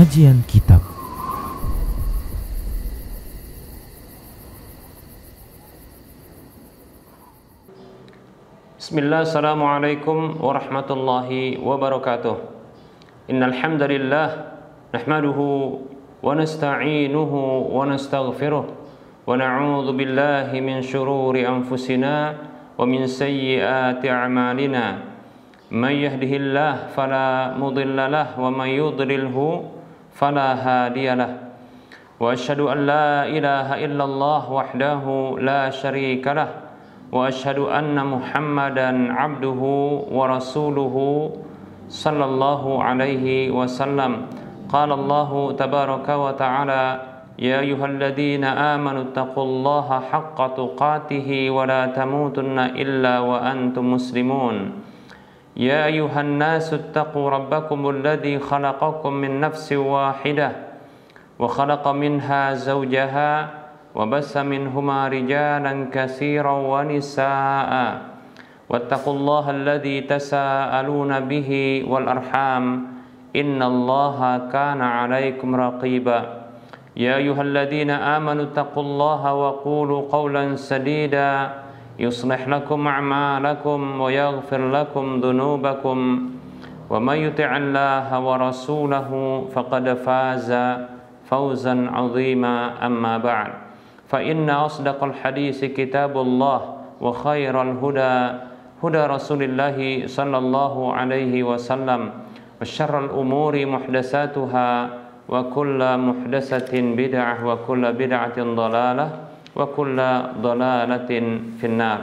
Pengajian Kitab. Bismillah, assalamualaikum warahmatullahi wabarakatuh. Innal hamdalillah nahmaduhu wa nasta'inuhu wa nastaghfiruh wa na'udzu billahi min shururi anfusina wa min sayyiati a'malina. May yahdihillahu fala mudilla lahu wa may yudlilhu fala hadiyalah. Wa asyhadu an la ilaha illallah wahdahu la syarika lah. Wa asyhadu anna Muhammadan abduhu wa rasuluhu sallallahu alaihi wasallam. Qala Allah tabaraka wa ta'ala, ya ayyuhalladzina amanu taqullaha haqqa tuqatih wa la tamutunna illa wa antum muslimun. Ya ayyuhan nasu ittaqu rabbakumul ladzi khalaqakum min nafsin wahidah wa khalaqa minha zawjaha وبث منهما رجالا كثيرا ونساء واتقوا الله الذي تساءلون به والأرحام إن الله كان عليكم رقيبا يا أيها الذين آمنوا اتقوا الله وقولوا قولا سديدا يصلح لكم أعمالكم ويغفر لكم ذنوبكم ومن يطع الله ورسوله فقد فاز فوزا عظيما أما بعد فإن أصدق الحديث كتاب الله وخير الهدى هدى رسول الله صلى الله عليه وسلم وشر الأمور محدثاتها وكل محدثة بدعة وكل بدعة ضلالة وكل ضلالة في النار.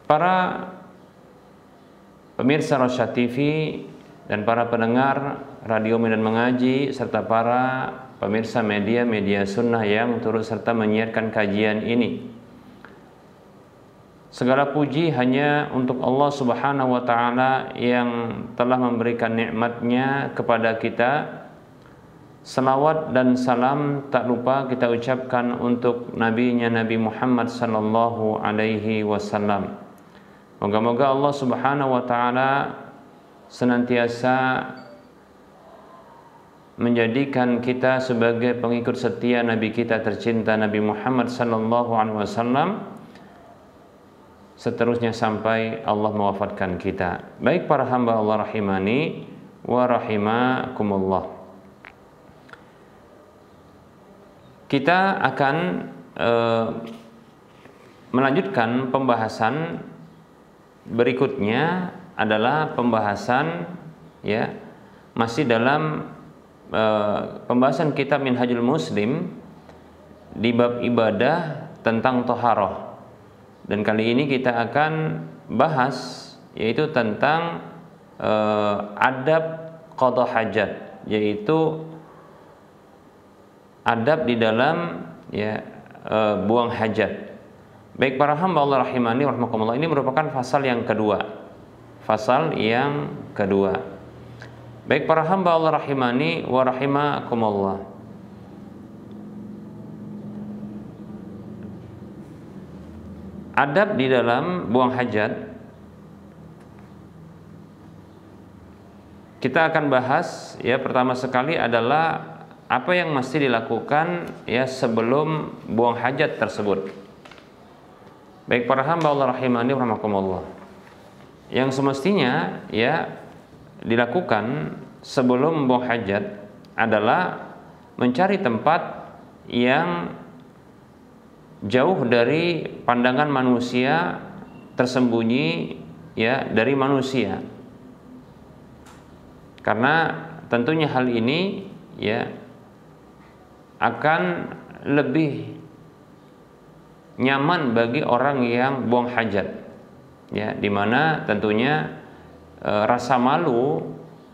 Para pemirsa Rosyad TV dan para pendengar Radio Medan Mengaji serta para pemirsa media sunnah yang turut serta menyiarkan kajian ini. Segala puji hanya untuk Allah Subhanahu wa Ta'ala yang telah memberikan nikmatnya kepada kita. Salawat dan salam tak lupa kita ucapkan untuk nabinya Nabi Muhammad sallallahu alaihi wasallam. Moga-moga Allah Subhanahu wa Ta'ala senantiasa menjadikan kita sebagai pengikut setia Nabi kita tercinta Nabi Muhammad sallallahu alaihi wasallam seterusnya sampai Allah mewafatkan kita. Baik para hamba Allah rahimani wa rahimakumullah. Kita akan melanjutkan pembahasan berikutnya adalah pembahasan masih dalam pembahasan kitab Minhajul Muslim di bab ibadah tentang toharoh, dan kali ini kita akan bahas yaitu tentang adab qada hajat, yaitu adab di dalam buang hajat. Baik para hamba Allah rahimani warahmatullah, ini merupakan fasal yang kedua. Baik para hamba Allah rahimani wa rahimakumullah. Adab di dalam buang hajat kita akan bahas pertama sekali adalah apa yang mesti dilakukan sebelum buang hajat tersebut. Baik para hamba Allah rahimani wa rahimakumullah, yang semestinya dilakukan sebelum membuang hajat adalah mencari tempat yang jauh dari pandangan manusia, tersembunyi dari manusia. Karena tentunya hal ini akan lebih nyaman bagi orang yang buang hajat, di mana tentunya rasa malu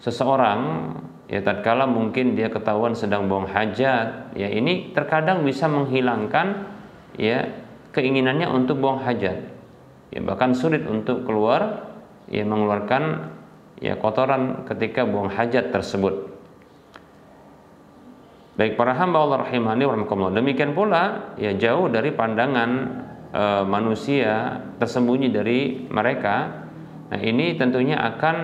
seseorang tatkala mungkin dia ketahuan sedang buang hajat, ini terkadang bisa menghilangkan keinginannya untuk buang hajat, bahkan sulit untuk mengeluarkan kotoran ketika buang hajat tersebut. Baik para hamba Allah rahimani wa rahimakumullah, demikian pula jauh dari pandangan manusia, tersembunyi dari mereka. Nah, ini tentunya akan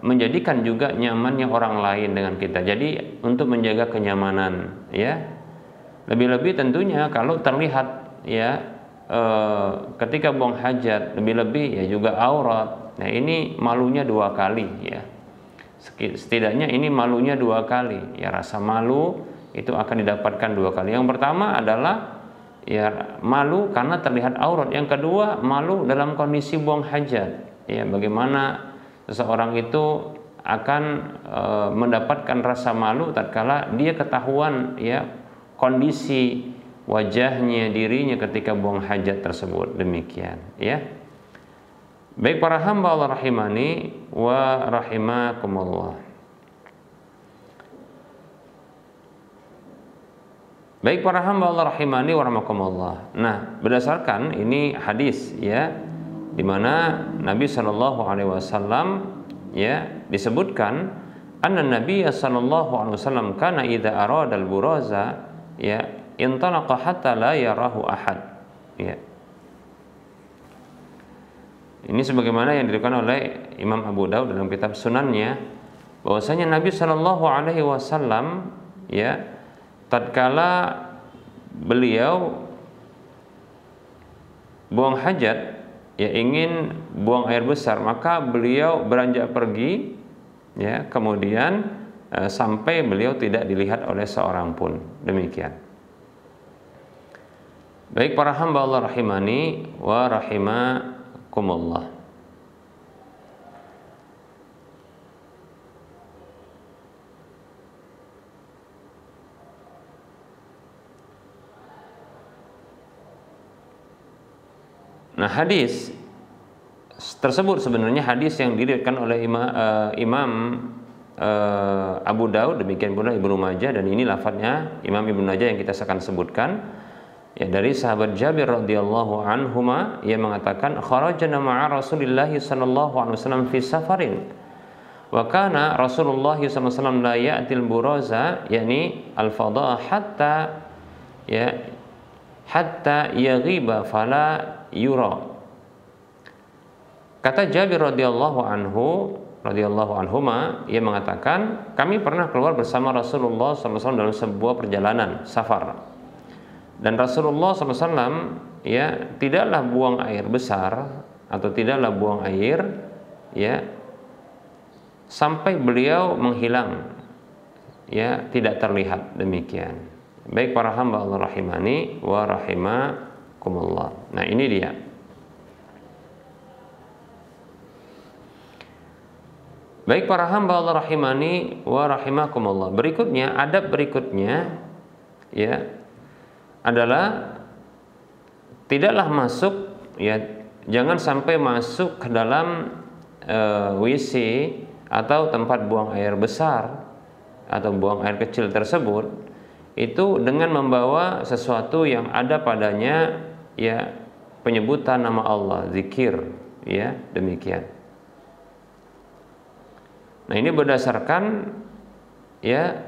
menjadikan juga nyamannya orang lain dengan kita. Jadi untuk menjaga kenyamanan, ya. Lebih-lebih tentunya kalau terlihat, ya, ketika buang hajat, lebih-lebih ya juga aurat. Nah, ini malunya 2 kali, ya. Setidaknya ini malunya 2 kali, ya. Rasa malu itu akan didapatkan 2 kali. Yang pertama adalah ya malu karena terlihat aurat. Yang kedua, malu dalam kondisi buang hajat. Ya, bagaimana seseorang itu akan mendapatkan rasa malu tatkala dia ketahuan, ya, kondisi wajahnya, dirinya ketika buang hajat tersebut. Demikian, ya. Baik para hamba Allah rahimani wa rahimakumullah. Baik para hamba Allah rahimani wa rahimakumullah. Nah, berdasarkan ini hadis, ya, di mana Nabi sallallahu alaihi wasallam, ya, disebutkan anna Nabi sallallahu alaihi wasallam kana idza arada al-buraza, ya, intalaqa hatta la yarahu ahad, ya. Ini sebagaimana yang diriwayatkan oleh Imam Abu Daud dalam kitab Sunannya, bahwasanya Nabi Shallallahu Alaihi Wasallam, ya, tatkala beliau buang hajat, ya, ingin buang air besar, maka beliau beranjak pergi, ya, kemudian sampai beliau tidak dilihat oleh seorang pun. Demikian. Baik para hamba Allah rahimani wa rahimakumullah. Nah, hadis tersebut sebenarnya hadis yang diriwayatkan oleh Imam Abu Daud, demikian pula Ibnu Majah, dan ini lafadznya Imam Ibnu Majah yang kita akan sebutkan, ya, dari sahabat Jabir radhiyallahu anhuma, ia mengatakan kharajna ma'a Rasulillah sallallahu alaihi wasallam fi safarin wa kana Rasulullah sallallahu alaihi wasallam la ya'til buraza, yakni al-fadha hatta yaghiba fala yura. Kata Jabir radhiyallahu anhuma, ia mengatakan kami pernah keluar bersama Rasulullah SAW dalam sebuah perjalanan safar, dan Rasulullah SAW, ya, tidaklah buang air besar atau tidaklah buang air, ya, sampai beliau menghilang, ya, tidak terlihat. Demikian. Baik para hamba Allah rahimani wa rahimakumullah. Nah, ini dia. Baik para hamba Allah rahimani wa rahimakumullah. Berikutnya, adab berikutnya, ya, adalah tidaklah masuk, ya, jangan sampai masuk ke dalam WC atau tempat buang air besar atau buang air kecil tersebut itu dengan membawa sesuatu yang ada padanya, ya, penyebutan nama Allah, zikir, ya, demikian. Nah, ini berdasarkan, ya,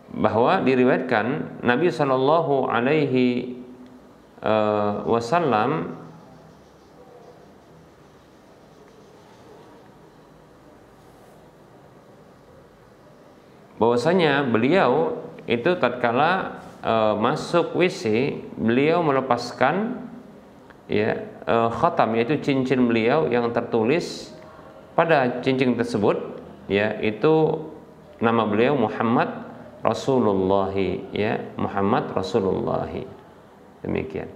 bahwa diriwayatkan Nabi Shallallahu Alaihi Wasallam bahwasanya beliau itu tatkala masuk WC, beliau melepaskan, ya, khatam, yaitu cincin beliau yang tertulis pada cincin tersebut, ya, itu nama beliau Muhammad Rasulullah, ya, Muhammad Rasulullah. Demikian.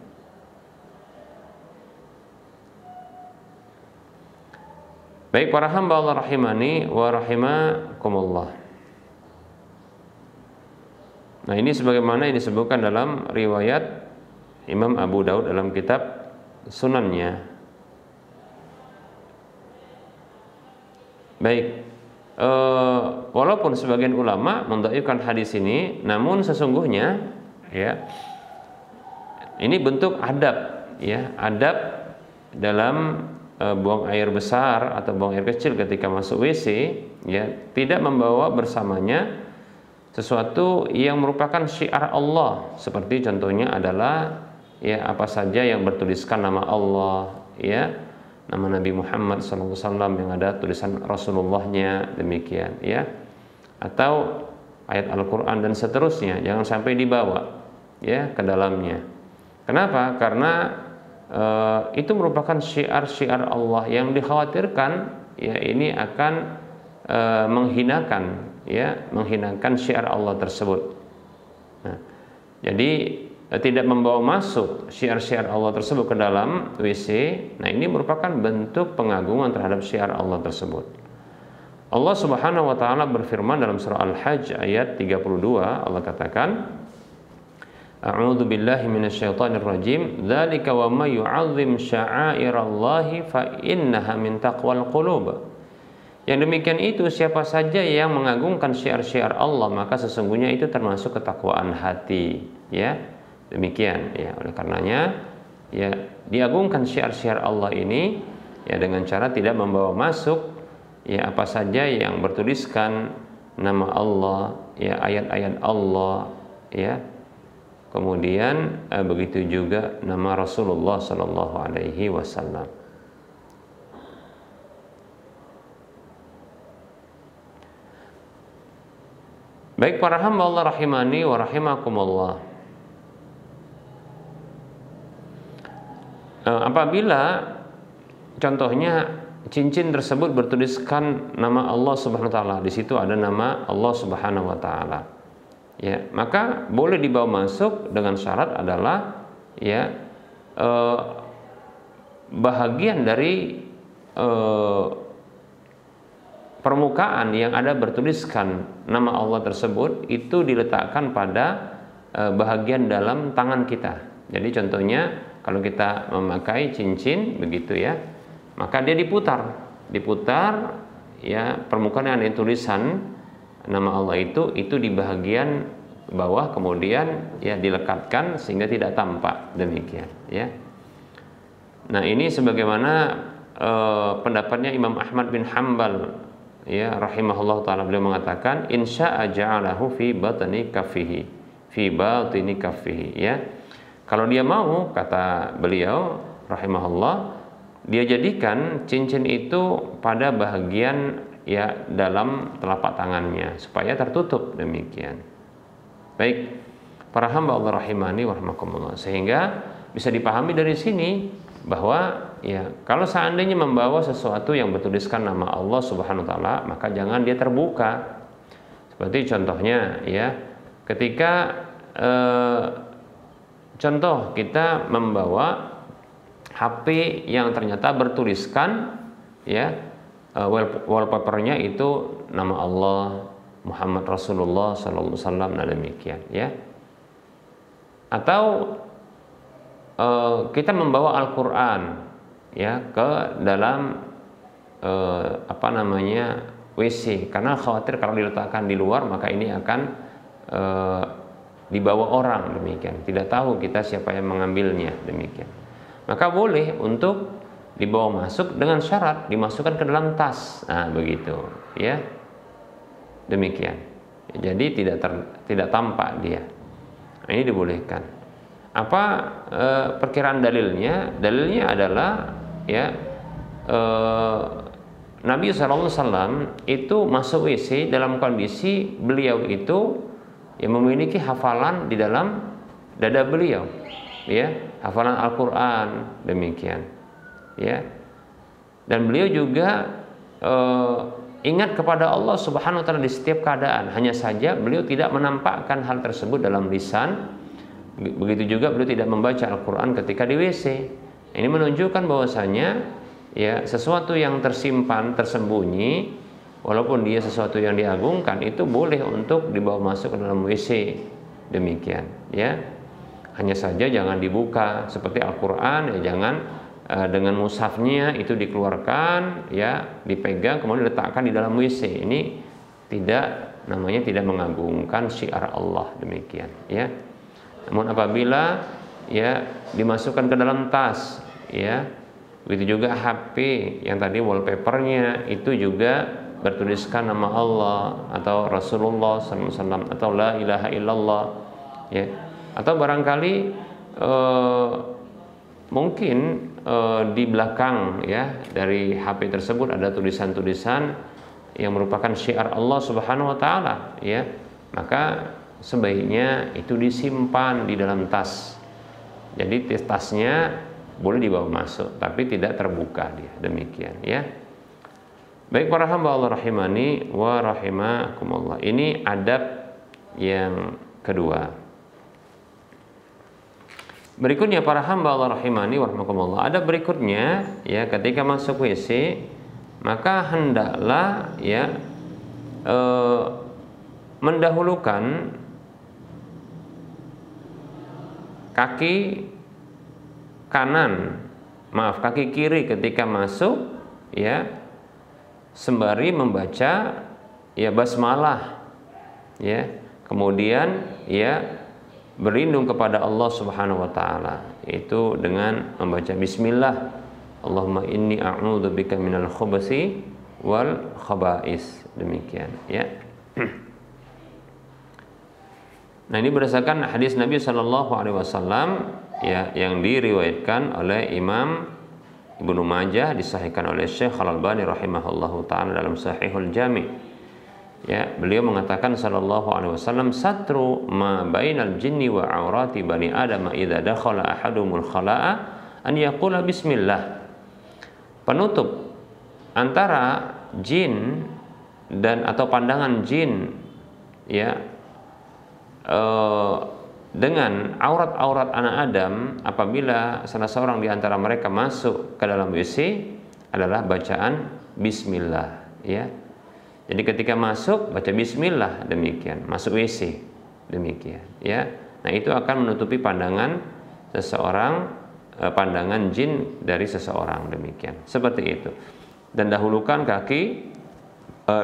Baik para hamba Allah rahimani wa rahimakumullah. Nah, ini sebagaimana yang disebutkan dalam riwayat Imam Abu Daud dalam kitab Sunannya. Baik, walaupun sebagian ulama mendhaifkan hadis ini, namun sesungguhnya, ya, ini bentuk adab, ya, adab dalam buang air besar atau buang air kecil ketika masuk WC, ya, tidak membawa bersamanya sesuatu yang merupakan syiar Allah, seperti contohnya adalah, ya, apa saja yang bertuliskan nama Allah, ya, nama Nabi Muhammad SAW yang ada tulisan Rasulullahnya, demikian ya, atau ayat Al-Quran dan seterusnya, jangan sampai dibawa ya ke dalamnya. Kenapa? Karena itu merupakan syiar-syiar Allah yang dikhawatirkan ya ini akan menghinakan syiar Allah tersebut. Nah, jadi tidak membawa masuk syiar-syiar Allah tersebut ke dalam WC. Nah, ini merupakan bentuk pengagungan terhadap syiar Allah tersebut. Allah Subhanahu wa taala berfirman dalam surah Al-Hajj ayat 32, Allah katakan, A'udzu billahi minasyaitonir rajim, dzalika wa may yu'azzim sya'airallahi fa innaha min taqwal qulub. Yang demikian itu, siapa saja yang mengagungkan syiar-syiar Allah, maka sesungguhnya itu termasuk ketakwaan hati, ya. Demikian ya, oleh karenanya ya diagungkan syiar-syiar Allah ini ya dengan cara tidak membawa masuk ya apa saja yang bertuliskan nama Allah, ya ayat-ayat Allah, ya. Kemudian begitu juga nama Rasulullah sallallahu alaihi wasallam. Baik para hamba Allah rahimani wa rahimakumullah. Apabila contohnya cincin tersebut bertuliskan nama Allah Subhanahu wa taala, di situ ada nama Allah Subhanahu wa taala. Ya, maka boleh dibawa masuk dengan syarat adalah ya bahagian dari permukaan yang ada bertuliskan nama Allah tersebut itu diletakkan pada bahagian dalam tangan kita. Jadi contohnya kalau kita memakai cincin begitu ya, maka dia diputar ya, permukaan yang ada tulisan nama Allah itu di bagian bawah, kemudian ya dilekatkan sehingga tidak tampak, demikian ya. Nah, ini sebagaimana pendapatnya Imam Ahmad bin Hanbal ya rahimahullah taala, beliau mengatakan insya'a ja'alahu fi batni kaffihi ya. Kalau dia mau, kata beliau rahimahullah, dia jadikan cincin itu pada bahagian ya dalam telapak tangannya supaya tertutup, demikian. Baik, para hamba Allah rahimani wa rahimakumullah, sehingga bisa dipahami dari sini bahwa ya kalau seandainya membawa sesuatu yang bertuliskan nama Allah Subhanahu wa taala, maka jangan dia terbuka. Seperti contohnya ya, ketika contoh kita membawa HP yang ternyata bertuliskan ya wallpapernya itu nama Allah Muhammad Rasulullah sallallahu alaihi wasallam, nah demikian ya. Atau kita membawa Al-Qur'an ya ke dalam WC, karena khawatir kalau diletakkan di luar maka ini akan dibawa orang, demikian. Tidak tahu kita siapa yang mengambilnya, demikian. Maka boleh untuk dibawa masuk dengan syarat dimasukkan ke dalam tas. Nah, begitu, ya. Demikian. Jadi tidak tampak dia. Nah, ini dibolehkan. Apa perkiraan dalilnya? Dalilnya adalah ya Nabi SAW itu masuk WC dalam kondisi beliau itu yang memiliki hafalan di dalam dada beliau, ya, hafalan Al-Quran, demikian, ya. Dan beliau juga ingat kepada Allah Subhanahu wa taala di setiap keadaan. Hanya saja beliau tidak menampakkan hal tersebut dalam lisan. Begitu juga beliau tidak membaca Al-Quran ketika di WC. Ini menunjukkan bahwasanya ya sesuatu yang tersimpan, tersembunyi, walaupun dia sesuatu yang diagungkan, itu boleh untuk dibawa masuk ke dalam WC, demikian ya. Hanya saja jangan dibuka seperti Al-Quran ya, jangan dengan mushafnya itu dikeluarkan ya, dipegang kemudian diletakkan di dalam WC. Ini namanya tidak mengagungkan syiar Allah, demikian ya. Namun apabila ya dimasukkan ke dalam tas ya, begitu juga HP yang tadi wallpapernya itu juga bertuliskan nama Allah atau Rasulullah SAW atau la ilaha illallah ya, atau barangkali mungkin di belakang ya dari HP tersebut ada tulisan-tulisan yang merupakan syiar Allah Subhanahu wa taala ya, maka sebaiknya itu disimpan di dalam tas. Jadi tasnya boleh dibawa masuk tapi tidak terbuka dia, demikian ya. Baik para hamba Allah rahimani wa rahimakumullah. Ini adab yang kedua. Berikutnya para hamba Allah rahimani wa rahimakumullah. Adab berikutnya ya, ketika masuk WC maka hendaklah ya mendahulukan kaki kaki kiri ketika masuk ya, sembari membaca ya basmalah ya, kemudian ya berlindung kepada Allah Subhanahu wa taala, itu dengan membaca bismillah, Allahumma inni a'udzubika minal khubuthi wal khaba'is, demikian ya. Nah, ini berdasarkan hadis Nabi Shallallahu alaihi wasallam ya, yang diriwayatkan oleh Imam Ibnu Majah, disahihkan oleh Syekh Al-Albani rahimahullahu taala dalam Sahihul Jami'. Ya, beliau mengatakan sallallahu alaihi wasallam, satru ma bainal jinni wa aurati bani adam idza dakhala ahadumul khala'a an yaqula bismillah. Penutup antara jin dan atau pandangan jin ya dengan aurat-aurat anak Adam apabila salah seorang di antara mereka masuk ke dalam WC adalah bacaan bismillah ya. Jadi ketika masuk baca bismillah, demikian, masuk WC, demikian ya. Nah, itu akan menutupi pandangan seseorang, pandangan jin dari seseorang, demikian. Seperti itu. Dan dahulukan kaki,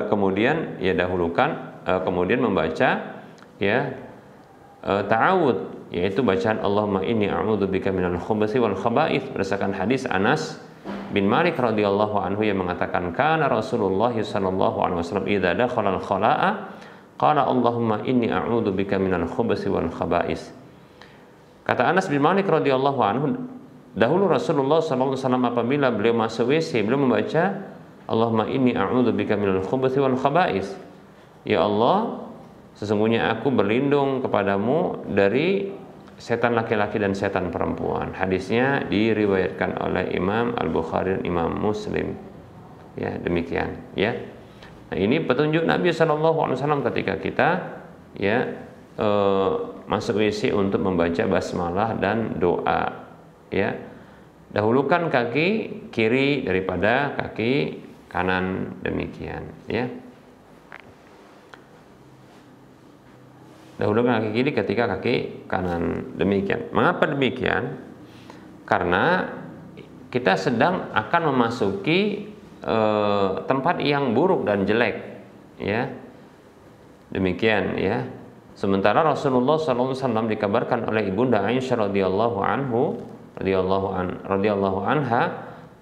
kemudian ya dahulukan kemudian membaca ya ta'awud, yaitu bacaan Allahumma inni a'udzubika minal khubuthi wal khaba'ith, berdasarkan hadis Anas bin Malik radhiyallahu anhu yang mengatakan kana Rasulullah sallallahu alaihi wasallam idza dakhala al-khala'a qala Allahumma inni a'udzubika minal khubuthi wal khaba'is. Kata Anas bin Malik radhiyallahu anhu, dahulu Rasulullah sallallahu alaihi wasallam apabila beliau masuk WC, beliau membaca Allahumma inni a'udzubika minal khubuthi wal khaba'is. Ya Allah, sesungguhnya aku berlindung kepadamu dari setan laki-laki dan setan perempuan. Hadisnya diriwayatkan oleh Imam Al-Bukhari dan Imam Muslim. Ya, demikian ya. Nah, ini petunjuk Nabi SAW ketika kita ya masuk WC untuk membaca basmalah dan doa ya. Dahulukan kaki kiri daripada kaki kanan, demikian ya. Dahulukan kaki kiri ketika kaki kanan, demikian. Mengapa demikian? Karena kita sedang akan memasuki tempat yang buruk dan jelek, ya. Demikian, ya. Sementara Rasulullah SAW dikabarkan oleh ibunda Aisyah radhiyallahu anha,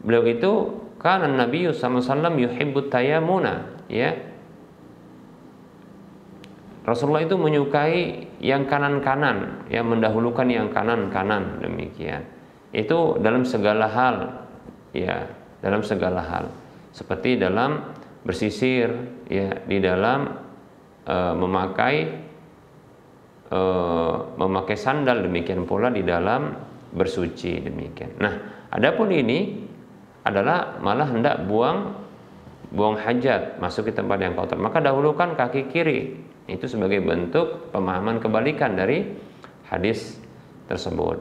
beliau itu kana Nabi SAW yuhibbut tayammuna, ya. Rasulullah itu menyukai yang kanan-kanan, yang mendahulukan yang kanan-kanan, demikian. Itu dalam segala hal, ya, dalam segala hal. Seperti dalam bersisir, ya, di dalam memakai sandal, demikian pula di dalam bersuci, demikian. Nah, adapun ini adalah malah hendak buang hajat, masuk ke tempat yang kotor, maka dahulukan kaki kiri. Itu sebagai bentuk pemahaman kebalikan dari hadis tersebut.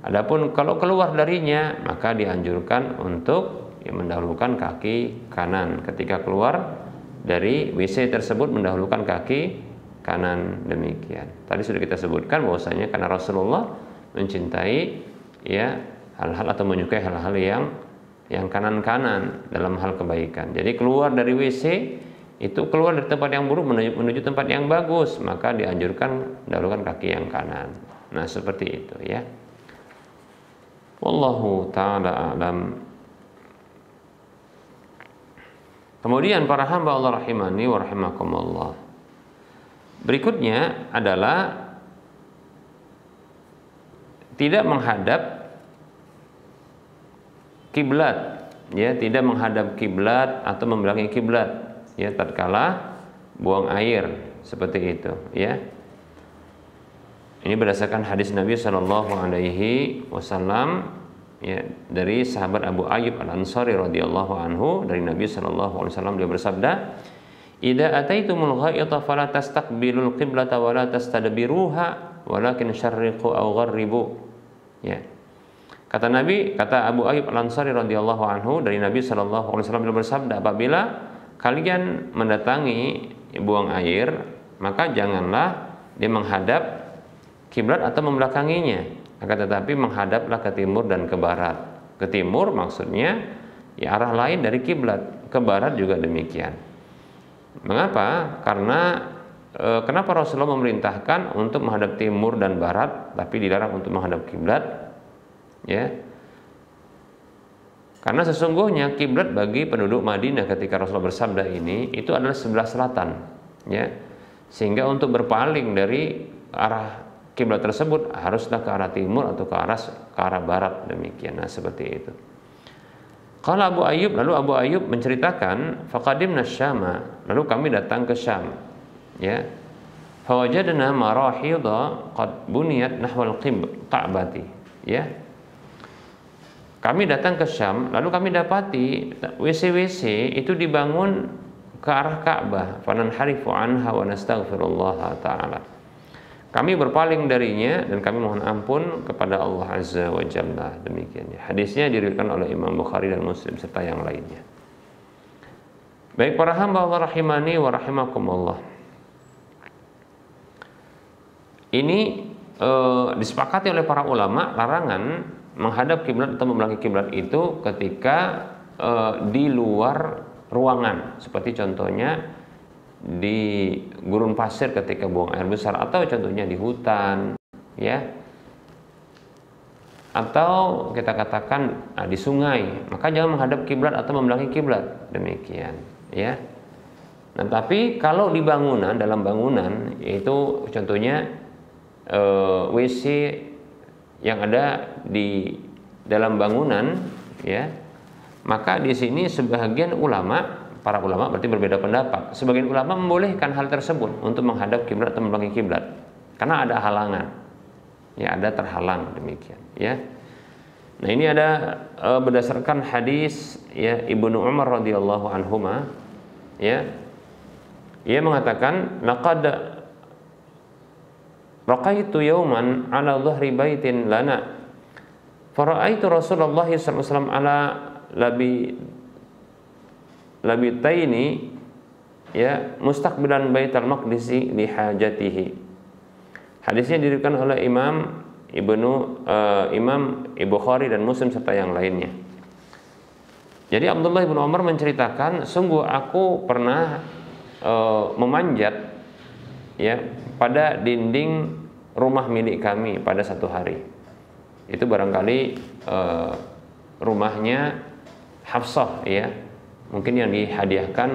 Adapun kalau keluar darinya, maka dianjurkan untuk mendahulukan kaki kanan. Ketika keluar dari WC tersebut, mendahulukan kaki kanan, demikian. Tadi sudah kita sebutkan bahwasanya karena Rasulullah mencintai ya hal-hal atau menyukai hal-hal yang kanan-kanan dalam hal kebaikan. Jadi keluar dari WC itu keluar dari tempat yang buruk menuju tempat yang bagus, maka dianjurkan dahulukan kaki yang kanan. Nah, seperti itu ya. Wallahu ta'ala a'lam. Kemudian para hamba Allah rahimani wa rahimakumullah. Berikutnya adalah tidak menghadap kiblat, ya, tidak menghadap kiblat atau membelakangi kiblat, ya, tatkala buang air seperti itu, ya. Ini berdasarkan hadis Nabi Shallallahu Alaihi Wasallam, ya, dari sahabat Abu Ayyub Al Ansari radhiyallahu anhu, dari Nabi Shallallahu Alaihi Wasallam, dia bersabda, "Idza ataitumul ghaita fala tastaqbilul qiblata wa la tastadbiruha walakin syarriqu aw gharribu." Ya. Kata Nabi, kata Abu Ayyub Al Ansari radhiyallahu anhu, dari Nabi Shallallahu Alaihi Wasallam, dia bersabda, apabila kalian mendatangi buang air, maka janganlah dia menghadap kiblat atau membelakanginya, akan tetapi menghadaplah ke timur dan ke barat. Ke timur maksudnya ya arah lain dari kiblat, ke barat juga demikian. Mengapa? Karena kenapa Rasulullah memerintahkan untuk menghadap timur dan barat, tapi dilarang untuk menghadap kiblat? Ya, karena sesungguhnya kiblat bagi penduduk Madinah ketika Rasulullah bersabda ini itu adalah sebelah selatan, ya, sehingga untuk berpaling dari arah kiblat tersebut haruslah ke arah timur atau ke arah barat, demikian. Nah, seperti itu. Kalau Abu Ayyub, lalu Abu Ayyub menceritakan, faqadimna Syama, lalu kami datang ke Syam, ya. Fawajadna marahidha qad buniyat nahwal Ka'bati, ya. Kami datang ke Syam, lalu kami dapati WC-WC itu dibangun ke arah Ka'bah, fananharifu anha wa nastaghfirullah ta'ala. Kami berpaling darinya dan kami mohon ampun kepada Allah Azza wa Jalla, demikian. Hadisnya diriwayatkan oleh Imam Bukhari dan Muslim serta yang lainnya. Baik para hamba Allah rahimani wa rahimakumullah. Ini disepakati oleh para ulama larangan menghadap kiblat atau membelakangi kiblat itu ketika di luar ruangan, seperti contohnya di gurun pasir ketika buang air besar, atau contohnya di hutan, ya, atau kita katakan di sungai, maka jangan menghadap kiblat atau membelakangi kiblat, demikian, ya. Nah, tapi kalau di bangunan, dalam bangunan, yaitu contohnya WC yang ada di dalam bangunan, ya, maka di sini sebagian ulama, para ulama berarti berbeda pendapat. Sebagian ulama membolehkan hal tersebut untuk menghadap kiblat atau membelakangi kiblat karena ada halangan, ya, ada terhalang, demikian, ya. Nah, ini ada berdasarkan hadis, ya, Ibnu Umar radhiyallahu anhuma, ya, ia mengatakan, laqad raqaitu yawman ala dhahri baitin lana fara'aitu Rasulullah sallallahu alaihi wasallam ala labitaini, ya, mustaqbilan Baitul Maqdisi li hajatihi. Hadisnya diriwayatkan oleh Imam Bukhari dan Muslim serta yang lainnya. Jadi Abdullah bin Umar menceritakan, sungguh aku pernah memanjat, ya, pada dinding rumah milik kami pada satu hari. Itu barangkali rumahnya Hafsah, ya, mungkin yang dihadiahkan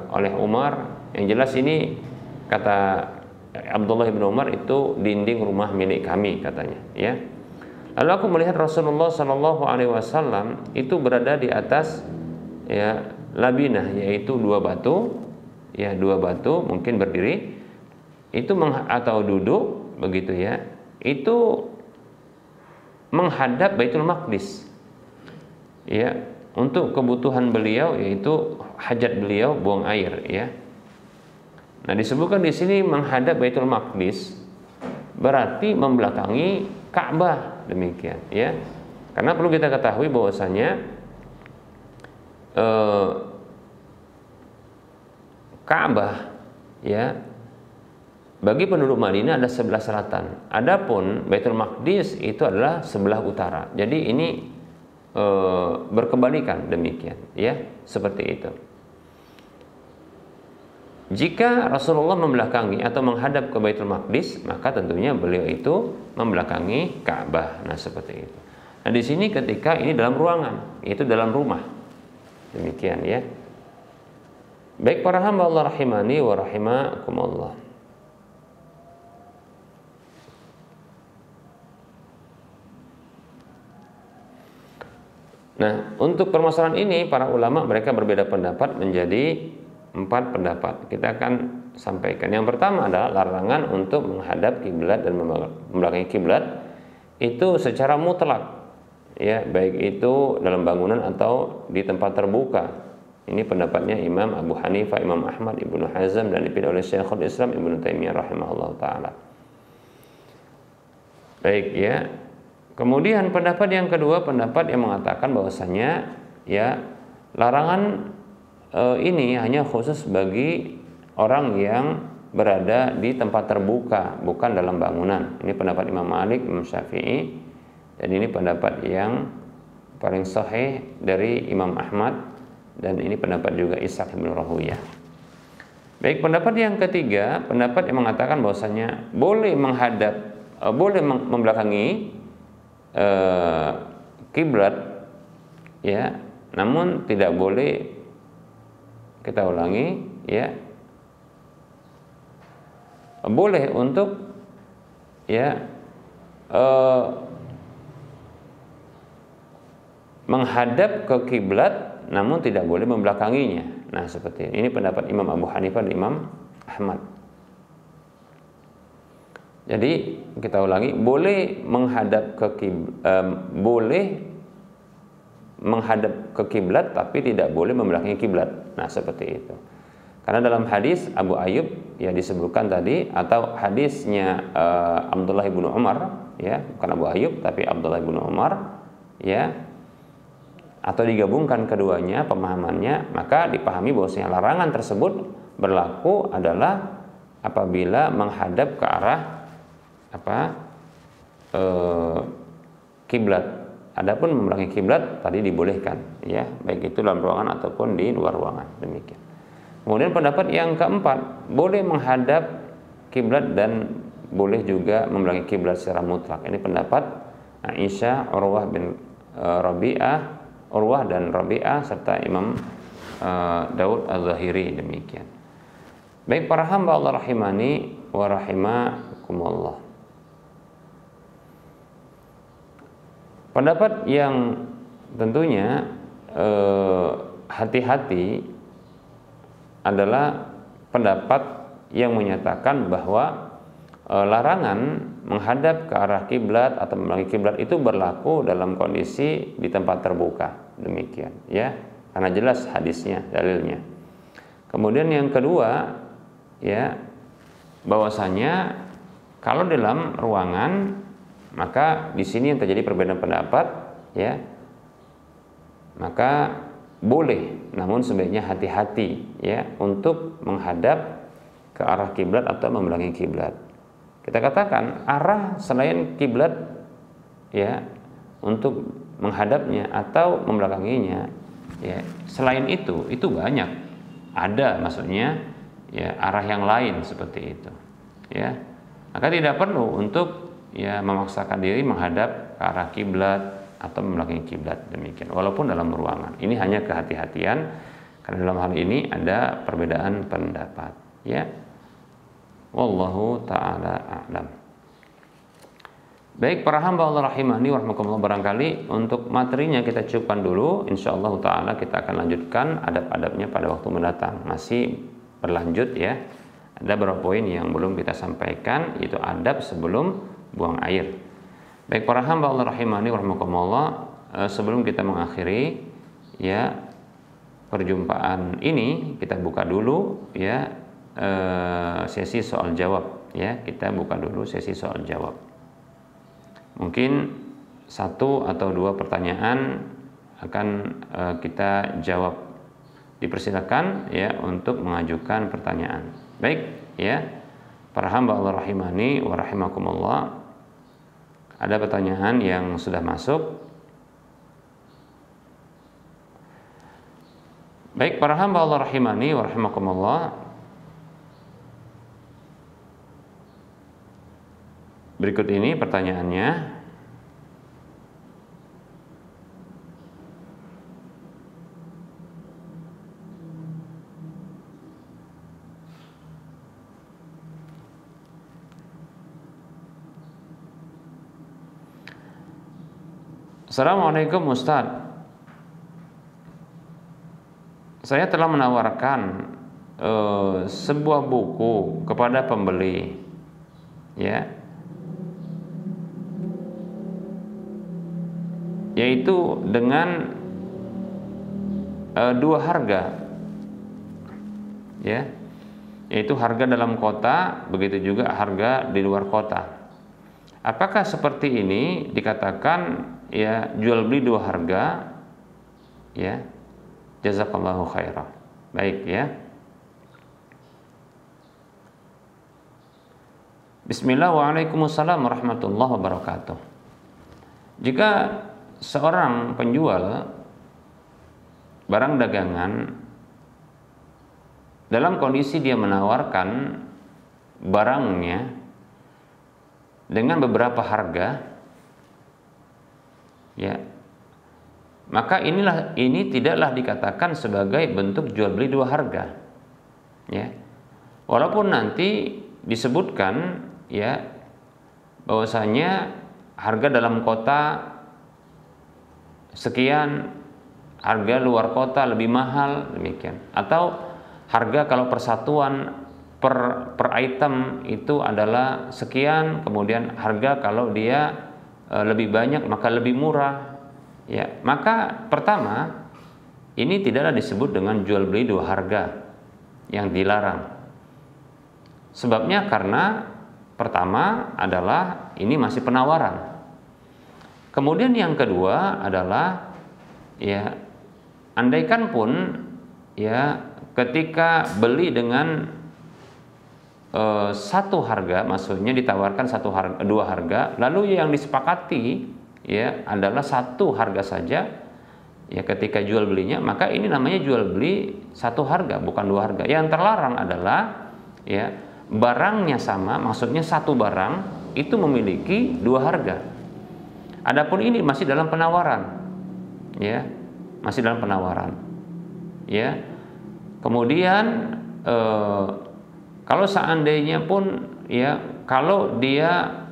oleh Umar. Yang jelas ini kata Abdullah bin Umar, itu dinding rumah milik kami, katanya, ya. Lalu aku melihat Rasulullah Shallallahu Alaihi Wasallam itu berada di atas, ya, labinah, yaitu dua batu, ya, dua batu, mungkin berdiri itu atau duduk begitu, ya, itu menghadap Baitul Maqdis, ya, untuk kebutuhan beliau, yaitu hajat beliau buang air, ya. Nah, disebutkan di sini menghadap Baitul Maqdis berarti membelakangi Ka'bah, demikian, ya. Karena perlu kita ketahui bahwasanya Ka'bah, ya, bagi penduduk Madinah ada sebelah selatan. Adapun Baitul Maqdis itu adalah sebelah utara. Jadi ini berkebalikan, demikian, ya, seperti itu. Jika Rasulullah membelakangi atau menghadap ke Baitul Maqdis, maka tentunya beliau itu membelakangi Ka'bah. Nah, seperti itu. Nah, di sini ketika ini dalam ruangan, itu dalam rumah, demikian, ya. Baik para hamba Allah rahimani wa rahimakumullah. Nah, untuk permasalahan ini para ulama mereka berbeda pendapat menjadi 4 pendapat. Kita akan sampaikan. Yang pertama adalah larangan untuk menghadap kiblat dan membelakangi kiblat itu secara mutlak, ya, baik itu dalam bangunan atau di tempat terbuka. Ini pendapatnya Imam Abu Hanifah, Imam Ahmad, Ibnu Hazm, dan dipilih oleh Syekhul Islam Ibnu Taimiyah rahimahullah taala. Baik, ya. Kemudian pendapat yang kedua, pendapat yang mengatakan bahwasanya ya larangan ini hanya khusus bagi orang yang berada di tempat terbuka, bukan dalam bangunan. Ini pendapat Imam Malik, Imam Syafi'i, dan ini pendapat yang paling sahih dari Imam Ahmad, dan ini pendapat juga Ishaq bin Rahuyah. Baik, pendapat yang ketiga, pendapat yang mengatakan bahwasanya boleh menghadap, boleh membelakangi kiblat, ya, namun tidak boleh, kita ulangi, ya, boleh untuk ya menghadap ke kiblat namun tidak boleh membelakanginya. Nah, seperti ini pendapat Imam Abu Hanifah dan Imam Ahmad. Jadi kita ulangi, boleh menghadap ke boleh menghadap ke kiblat tapi tidak boleh membelakangi kiblat. Nah, seperti itu. Karena dalam hadis Abu Ayyub ya disebutkan tadi, atau hadisnya Abdullah bin Umar, ya, bukan Abu Ayyub tapi Abdullah bin Umar, ya, atau digabungkan keduanya pemahamannya, maka dipahami bahwasanya larangan tersebut berlaku adalah apabila menghadap ke arah kiblat. Adapun membelakangi kiblat tadi dibolehkan, ya, baik itu dalam ruangan ataupun di luar ruangan, demikian. Kemudian pendapat yang keempat, boleh menghadap kiblat dan boleh juga membelakangi kiblat secara mutlak. Ini pendapat Aisyah, Urwah bin Rabi'ah, Urwah dan Rabi'ah serta Imam Daud Az-Zahiri, demikian. Baik para hamba Allah rahimani wa rahimakumullah. Pendapat yang tentunya hati-hati adalah pendapat yang menyatakan bahwa larangan menghadap ke arah kiblat atau membelakangi kiblat itu berlaku dalam kondisi di tempat terbuka, demikian, ya, karena jelas hadisnya, dalilnya. Kemudian yang kedua, ya, bahwasanya kalau dalam ruangan, maka di sini yang terjadi perbedaan pendapat, ya, maka boleh, namun sebaiknya hati-hati, ya, untuk menghadap ke arah kiblat atau membelakangi kiblat. Kita katakan arah selain kiblat, ya, untuk menghadapnya atau membelakanginya, ya, selain itu banyak, ada, maksudnya, ya, arah yang lain seperti itu, ya, maka tidak perlu untuk, ya, memaksakan diri menghadap ke arah kiblat atau membelakangi kiblat, demikian, walaupun dalam ruangan. Ini hanya kehati-hatian karena dalam hal ini ada perbedaan pendapat, ya. Wallahu ta'ala a'lam. Baik para hamba Allah rahimani wa rahimakumullah, barangkali untuk materinya kita cukupkan dulu. Insyaallah ta'ala kita akan lanjutkan adab-adabnya pada waktu mendatang. Masih berlanjut, ya. Ada beberapa poin yang belum kita sampaikan, yaitu adab sebelum buang air. Baik para hamba Allah rahimani wa rahimakumullah, sebelum kita mengakhiri, ya, perjumpaan ini, kita buka dulu, ya, sesi soal jawab, ya, kita buka dulu sesi soal jawab. Mungkin 1 atau 2 pertanyaan akan kita jawab. Dipersilakan, ya, untuk mengajukan pertanyaan. Baik, ya, para hamba Allah rahimani wa rahimakumullah, ada pertanyaan yang sudah masuk. Baik para hamba Allah rahimani wa rahimakumullah, berikut ini pertanyaannya. Assalamualaikum Ustaz. saya telah menawarkan sebuah buku kepada pembeli, ya, yaitu dengan dua harga, ya, yaitu harga dalam kota, begitu juga harga di luar kota. Apakah seperti ini dikatakan ya jual beli dua harga? Ya, jazakallahu khairan. Baik, ya. Bismillah, waalaikumsalam warahmatullahi wabarakatuh. Jika seorang penjual barang dagangan dalam kondisi dia menawarkan barangnya dengan beberapa harga, ya, maka ini tidaklah dikatakan sebagai bentuk jual beli dua harga, ya, walaupun nanti disebutkan, ya, bahwasanya harga dalam kota sekian, harga luar kota lebih mahal, demikian, atau harga kalau persatuan per item itu adalah sekian, kemudian harga kalau dia lebih banyak maka lebih murah, ya, maka pertama ini tidaklah disebut dengan jual beli dua harga yang dilarang. Sebabnya karena pertama adalah ini masih penawaran. Kemudian yang kedua adalah, ya, andaikan pun, ya, ketika beli dengan satu harga, maksudnya ditawarkan dua harga, lalu yang disepakati, ya, adalah satu harga saja, ya, ketika jual belinya, maka ini namanya jual beli satu harga, bukan dua harga. Yang terlarang adalah, ya, barangnya sama, maksudnya satu barang itu memiliki dua harga. Adapun ini masih dalam penawaran, ya, masih dalam penawaran, ya. Kemudian kalau seandainya pun, ya, kalau dia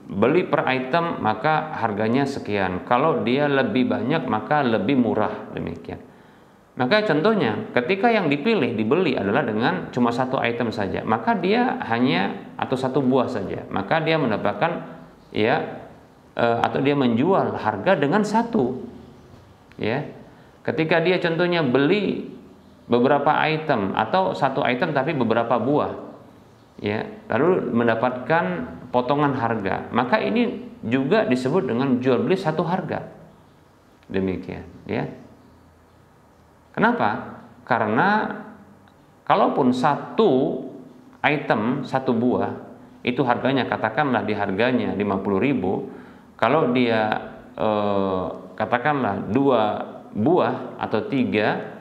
beli per item maka harganya sekian, kalau dia lebih banyak maka lebih murah, demikian. Maka contohnya ketika yang dibeli adalah dengan cuma satu item saja, maka dia hanya atau satu buah saja, maka dia mendapatkan, ya, atau dia menjual harga dengan satu, ya. Ketika dia contohnya beli beberapa item atau satu item tapi beberapa buah, ya, lalu mendapatkan potongan harga, maka ini juga disebut dengan jual beli satu harga, demikian, ya. Kenapa? Karena kalaupun satu item, satu buah itu harganya, katakanlah di harganya 50.000, kalau dia katakanlah dua buah atau tiga,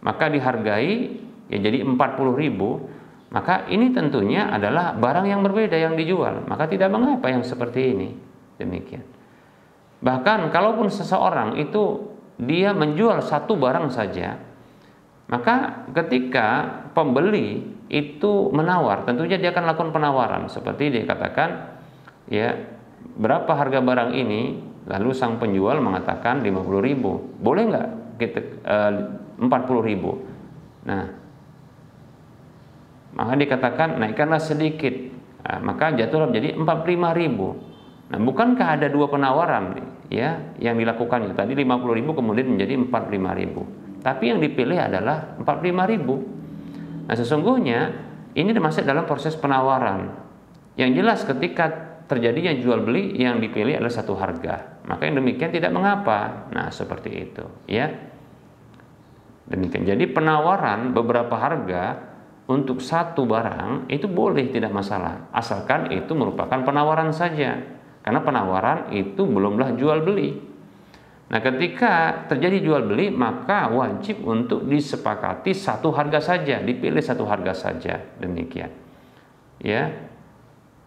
maka dihargai, ya, jadi 40.000, maka ini tentunya adalah barang yang berbeda yang dijual, maka tidak mengapa yang seperti ini, demikian. Bahkan kalaupun seseorang itu dia menjual satu barang saja, maka ketika pembeli itu menawar, tentunya dia akan lakukan penawaran seperti dia katakan, ya, berapa harga barang ini, lalu sang penjual mengatakan 50.000, boleh nggak kita 40.000? Nah, maka dikatakan naikkanlah sedikit, nah, maka jatuhlah menjadi 45.000. Nah, bukankah ada dua penawaran, ya, yang dilakukan itu tadi 50.000 kemudian menjadi 45.000, tapi yang dipilih adalah 45.000. Nah, sesungguhnya ini masih dalam proses penawaran. Yang jelas ketika terjadinya jual beli yang dipilih adalah satu harga, maka yang demikian tidak mengapa. Nah, seperti itu, ya. Demikian. Jadi penawaran beberapa harga untuk satu barang itu boleh, tidak masalah, asalkan itu merupakan penawaran saja. Karena penawaran itu belumlah jual beli. Nah, ketika terjadi jual beli maka wajib untuk disepakati satu harga saja, dipilih satu harga saja, demikian, ya.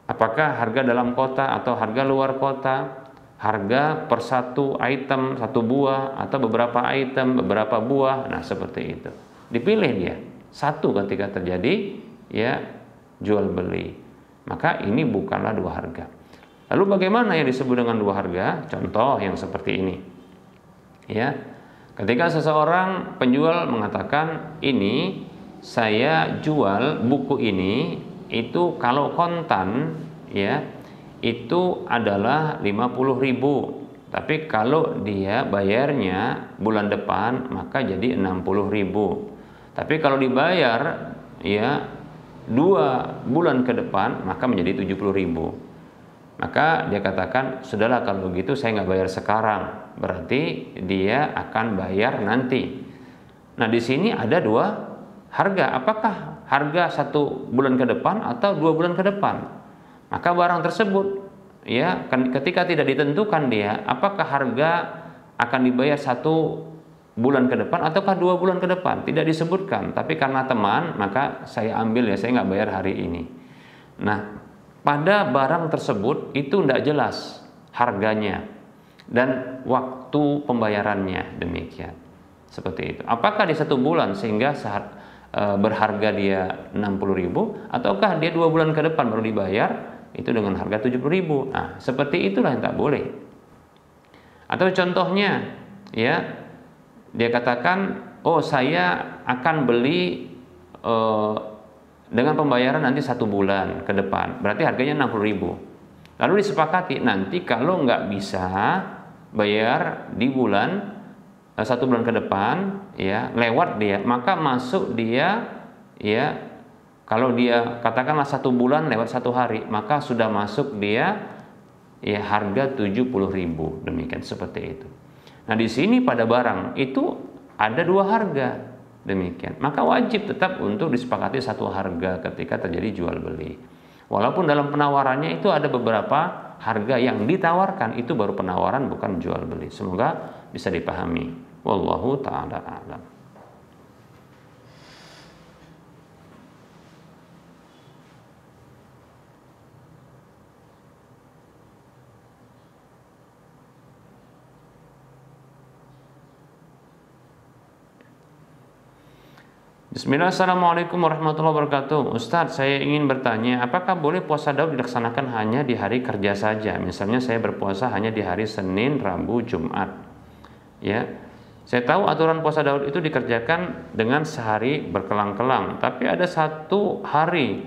Apakah harga dalam kota atau harga luar kota, harga per satu item, satu buah, atau beberapa item, beberapa buah, nah seperti itu. Dipilih dia satu ketika terjadi, ya, jual beli. Maka ini bukanlah dua harga. Lalu bagaimana yang disebut dengan dua harga? Contoh yang seperti ini, ya. Ketika seseorang penjual mengatakan, ini saya jual buku ini itu kalau kontan ya itu adalah 50.000, tapi kalau dia bayarnya bulan depan maka jadi 60.000. Tapi kalau dibayar ya 2 bulan ke depan maka menjadi 70.000. Maka dia katakan, sudahlah kalau begitu saya nggak bayar sekarang, berarti dia akan bayar nanti. Nah di sini ada 2 harga, apakah harga 1 bulan ke depan atau 2 bulan ke depan? Maka barang tersebut ya ketika tidak ditentukan dia, apakah harga akan dibayar 1 bulan ke depan ataukah 2 bulan ke depan, tidak disebutkan. Tapi karena teman maka saya ambil ya, saya nggak bayar hari ini. Nah pada barang tersebut itu tidak jelas harganya dan waktu pembayarannya, demikian. Seperti itu. Apakah di 1 bulan sehingga berharga dia 60.000 ataukah dia 2 bulan ke depan baru dibayar itu dengan harga 70.000. Nah, seperti itulah yang tak boleh. Atau contohnya ya dia katakan, oh saya akan beli dengan pembayaran nanti 1 bulan ke depan, berarti harganya 60.000. Lalu disepakati nanti kalau nggak bisa bayar di 1 bulan ke depan, ya lewat dia, maka masuk dia, ya kalau dia katakanlah 1 bulan lewat 1 hari, maka sudah masuk dia ya harga 70.000, demikian seperti itu. Nah di sini pada barang itu ada 2 harga. Demikian, maka wajib tetap untuk disepakati 1 harga ketika terjadi jual beli. Walaupun dalam penawarannya itu ada beberapa harga yang ditawarkan, itu baru penawaran bukan jual beli. Semoga bisa dipahami. Wallahu ta'ala a'lam. Bismillah, assalamualaikum warahmatullahi wabarakatuh. Ustadz, saya ingin bertanya, apakah boleh puasa Daud dilaksanakan hanya di hari kerja saja? Misalnya saya berpuasa hanya di hari Senin, Rabu, Jumat. Ya, saya tahu aturan puasa Daud itu dikerjakan dengan sehari berkelang-kelang. Tapi ada 1 hari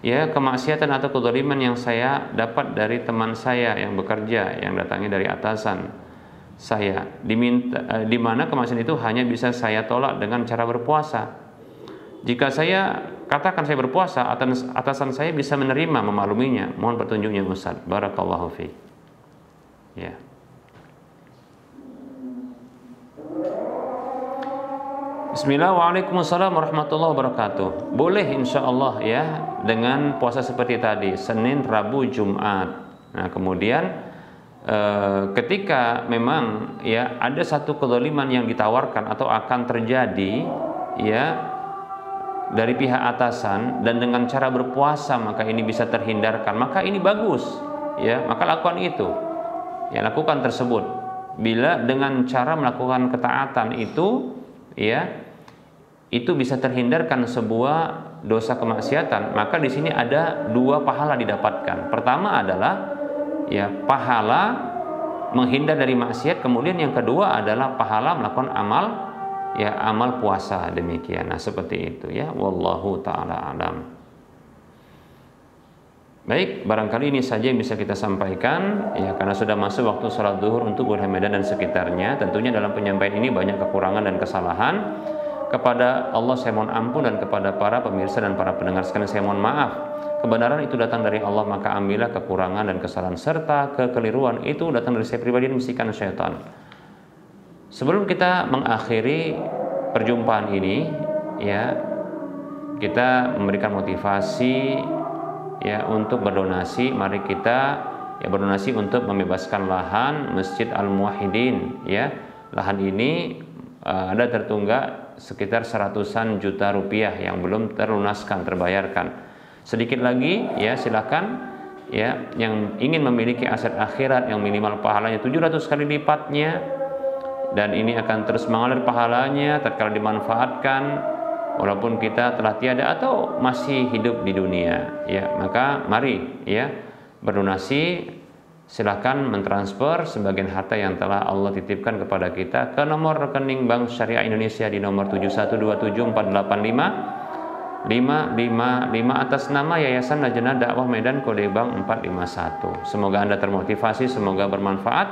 ya kemaksiatan atau kezaliman yang saya dapat dari teman saya yang bekerja, yang datangnya dari atasan saya, di mana kemaksiatan itu hanya bisa saya tolak dengan cara berpuasa. Jika saya katakan saya berpuasa, atasan saya bisa menerima, memakluminya. Mohon petunjuknya Ustaz. Barakallahu fiik. Ya. Bismillah, waalaikumsalam warahmatullahi wabarakatuh. Boleh insyaallah ya dengan puasa seperti tadi, Senin, Rabu, Jumat. Nah, kemudian ketika memang ya ada 1 kezaliman yang ditawarkan atau akan terjadi ya dari pihak atasan dan dengan cara berpuasa maka ini bisa terhindarkan, maka ini bagus ya, maka lakukan itu ya, lakukan tersebut. Bila dengan cara melakukan ketaatan itu ya itu bisa terhindarkan sebuah dosa kemaksiatan, maka di sini ada 2 pahala didapatkan. Pertama adalah ya pahala menghindar dari maksiat, kemudian yang kedua adalah pahala melakukan amal puasa, demikian. Nah seperti itu ya, wallahu ta'ala alam. Baik, barangkali ini saja yang bisa kita sampaikan ya, karena sudah masuk waktu sholat zuhur untuk Gurha Medan dan sekitarnya. Tentunya dalam penyampaian ini banyak kekurangan dan kesalahan. Kepada Allah saya mohon ampun, dan kepada para pemirsa dan para pendengar sekalian saya mohon maaf. Kebenaran itu datang dari Allah, maka ambillah kekurangan dan kesalahan serta kekeliruan itu datang dari saya pribadi dan bisikan syaitan. Sebelum kita mengakhiri perjumpaan ini ya, kita memberikan motivasi ya untuk berdonasi. Mari kita ya berdonasi untuk membebaskan lahan Masjid Al-Muwahhidin ya. Lahan ini ada tertunggak sekitar 100-an juta rupiah yang belum terlunaskan, terbayarkan. Sedikit lagi ya, silakan ya yang ingin memiliki aset akhirat yang minimal pahalanya 700 kali lipatnya, dan ini akan terus mengalir pahalanya tatkala dimanfaatkan walaupun kita telah tiada atau masih hidup di dunia ya, maka mari ya berdonasi Silakan mentransfer sebagian harta yang telah Allah titipkan kepada kita ke nomor rekening Bank Syariah Indonesia di nomor 7127485 555 atas nama Yayasan Lajnah Dakwah Medan kode bank 451. Semoga Anda termotivasi, semoga bermanfaat.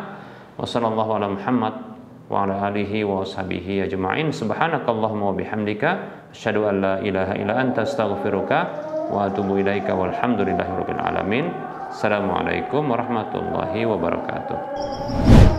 Wassallallahu ala Muhammad wa ala alihi wa washabihi ajma'in. Subhanakallahumma wa bihamdika asyhadu an la ilaha illa anta astaghfiruka wa atubu ilaika walhamdulillahirabbil alamin. Assalamualaikum warahmatullahi wabarakatuh.